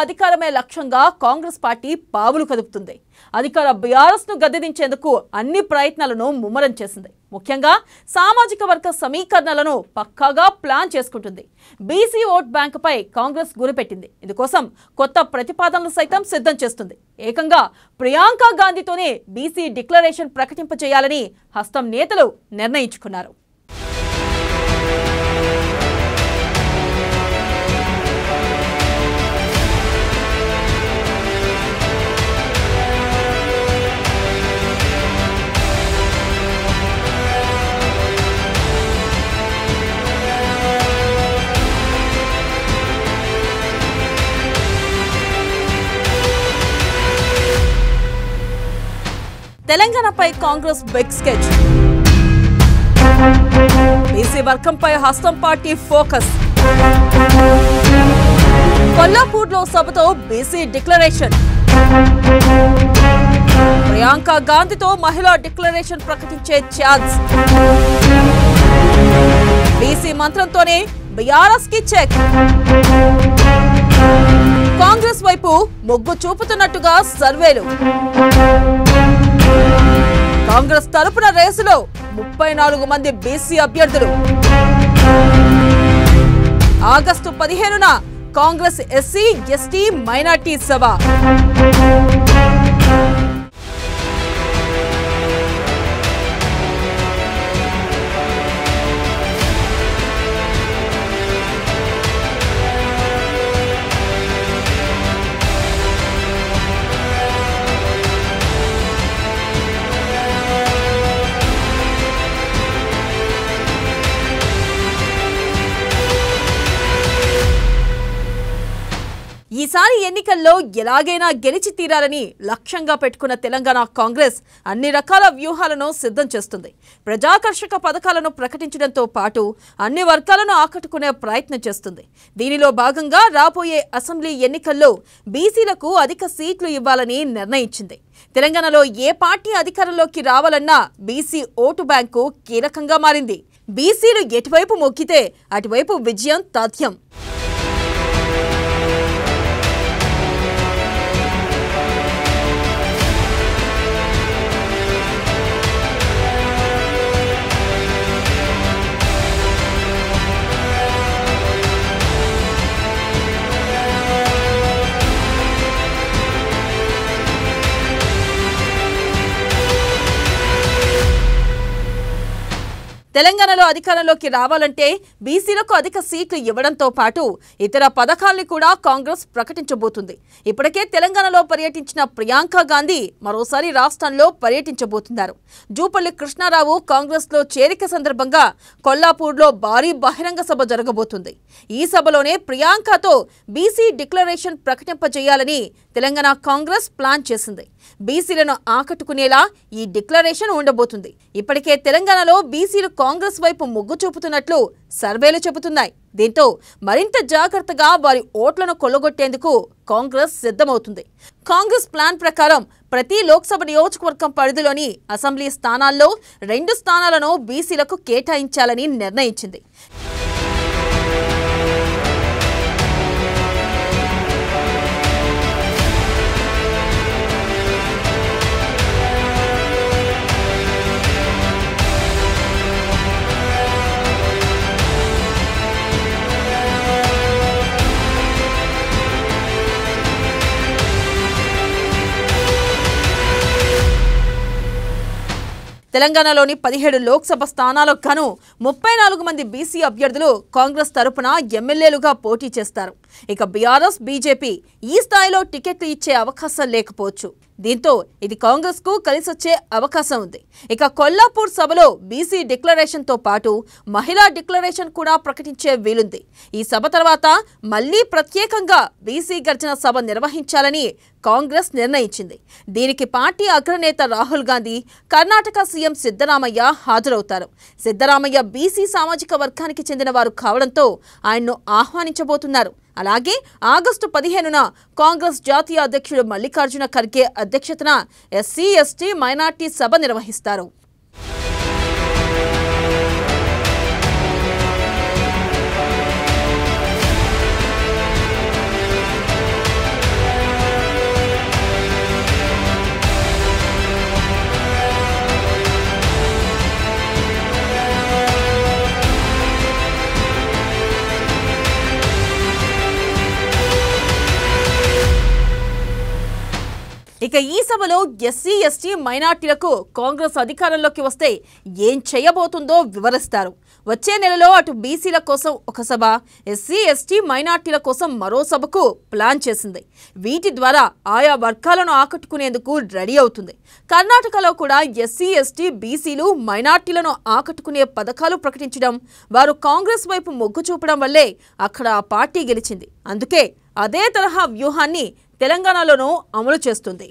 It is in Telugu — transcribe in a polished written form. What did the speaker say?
అధికారమే లక్ష్యంగా కాంగ్రెస్ పార్టీ పావులు కదుపుతుంది. అధికార బీఆర్ఎస్ ను గద్దెదించేందుకు అన్ని ప్రయత్నాలను ముమ్మరం చేసింది. ముఖ్యంగా సామాజిక వర్గ సమీకరణలను పక్కాగా ప్లాన్ చేసుకుంటుంది. బీసీ ఓట్ బ్యాంకుపై కాంగ్రెస్ గురిపెట్టింది. ఇందుకోసం కొత్త ప్రతిపాదనలు సైతం సిద్ధం చేస్తుంది. ఏకంగా ప్రియాంక గాంధీతోనే బీసీ డిక్లరేషన్ ప్రకటింపజేయాలని హస్తం నేతలు నిర్ణయించుకున్నారు. తెలంగాణపై కాంగ్రెస్ బిగ్ స్కెచ్. బీసీ వర్గంపై హస్తం పార్టీ ఫోకస్. కొల్లాపూర్లో సభతో బీసీ డిక్లరేషన్. ప్రియాంక గాంధీతో మహిళా డిక్లరేషన్ ప్రకటించే ఛాన్స్. బీసీ మంత్రంతోనే బీఆర్ఎస్ కి చెక్. కాంగ్రెస్ వైపు మొగ్గు చూపుతున్నట్టుగా సర్వేలు. కాంగ్రెస్ తరపున రేసులో 34 మంది బీసీ అభ్యర్థులు. ఆగస్టు 15న కాంగ్రెస్ ఎస్సీ ఎస్టీ మైనార్టీ సభ. ఈసారి ఎన్నికల్లో ఎలాగైనా గెలిచి తీరాలని లక్ష్యంగా పెట్టుకున్న తెలంగాణ కాంగ్రెస్ అన్ని రకాల వ్యూహాలను సిద్ధం చేస్తుంది. ప్రజాకర్షక పథకాలను ప్రకటించడంతో పాటు అన్ని వర్గాలను ఆకట్టుకునే ప్రయత్నం చేస్తుంది. దీనిలో భాగంగా రాబోయే అసెంబ్లీ ఎన్నికల్లో బీసీలకు అధిక సీట్లు ఇవ్వాలని నిర్ణయించింది. తెలంగాణలో ఏ పార్టీ అధికారంలోకి రావాలన్నా బీసీ ఓటు బ్యాంకు కీలకంగా మారింది. బీసీలు ఎటువైపు మొక్కితే అటువైపు విజయం తథ్యం. తెలంగాణలో అధికారంలోకి రావాలంటే బీసీలకు అధిక సీట్లు ఇవ్వడంతో పాటు ఇతర పథకాల్ని కూడా కాంగ్రెస్ ప్రకటించబోతుంది. ఇప్పటికే తెలంగాణలో పర్యటించిన ప్రియాంక గాంధీ మరోసారి రాష్ట్రంలో పర్యటించబోతున్నారు. జూపల్లి కృష్ణారావు కాంగ్రెస్లో చేరిక సందర్భంగా కొల్లాపూర్లో భారీ బహిరంగ సభ జరగబోతుంది. ఈ సభలోనే ప్రియాంకతో బీసీ డిక్లరేషన్ ప్రకటింపజేయాలని తెలంగాణ కాంగ్రెస్ ప్లాన్ చేసింది. బీసీలను ఆకట్టుకునేలా ఈ డిక్లరేషన్ ఉండబోతుంది. ఇప్పటికే తెలంగాణలో బీసీలు కాంగ్రెస్ వైపు మొగ్గు చూపుతున్నట్లు సర్వేలు చెబుతున్నాయి. దీంతో మరింత జాగ్రత్తగా వారి ఓట్లను కొల్లగొట్టేందుకు కాంగ్రెస్ సిద్ధమవుతుంది. కాంగ్రెస్ ప్లాన్ ప్రకారం ప్రతి లోక్సభ నియోజకవర్గం పరిధిలోని అసెంబ్లీ స్థానాల్లో 2 స్థానాలను బీసీలకు కేటాయించాలని నిర్ణయించింది. తెలంగాణలోని 17 లోక్సభ స్థానాలకు గాను 34 మంది బీసీ అభ్యర్థులు కాంగ్రెస్ తరపున ఎమ్మెల్యేలుగా పోటీ చేస్తారు. ఇక బీఆర్ఎస్, బీజేపీ ఈ స్థాయిలో టికెట్లు ఇచ్చే అవకాశం లేకపోవచ్చు. దీంతో ఇది కాంగ్రెస్ కు కలిసొచ్చే అవకాశం ఉంది. ఇక కొల్లాపూర్ సభలో బీసీ డిక్లరేషన్ తో పాటు మహిళా డిక్లరేషన్ కూడా ప్రకటించే వీలుంది. ఈ సభ తర్వాత మళ్లీ ప్రత్యేకంగా బీసీ గర్జన సభ నిర్వహించాలని కాంగ్రెస్ నిర్ణయించింది. దీనికి పార్టీ అగ్రనేత రాహుల్ గాంధీ, కర్ణాటక సీఎం సిద్ధరామయ్య హాజరవుతారు. సిద్ధరామయ్య బీసీ సామాజిక వర్గానికి చెందిన వారు కావడంతో ఆయన్ను ఆహ్వానించబోతున్నారు. అలాగే ఆగస్టు 15న కాంగ్రెస్ జాతీయ అధ్యక్షుడు మల్లికార్జున ఖర్గే అధ్యక్షతన ఎస్సీ ఎస్టీ మైనార్టీ సభ నిర్వహిస్తారు. ఇక ఈ సభలో ఎస్సీ ఎస్టీ మైనార్టీలకు కాంగ్రెస్ అధికారంలోకి వస్తే ఏం చేయబోతుందో వివరిస్తారు. వచ్చే నెలలో అటు బీసీల కోసం ఒక సభ, ఎస్సీ ఎస్టీ మైనార్టీల కోసం మరో సభకు ప్లాన్ చేసింది. వీటి ద్వారా ఆయా వర్గాలను ఆకట్టుకునేందుకు రెడీ అవుతుంది. కర్ణాటకలో కూడా ఎస్సీ ఎస్టీ బీసీలు మైనార్టీలను ఆకట్టుకునే పథకాలు ప్రకటించడం, వారు కాంగ్రెస్ వైపు మొగ్గు చూపడం వల్లే అక్కడ ఆ పార్టీ గెలిచింది. అందుకే అదే తరహా వ్యూహాన్ని తెలంగాణలోనూ అమలు చేస్తుంది.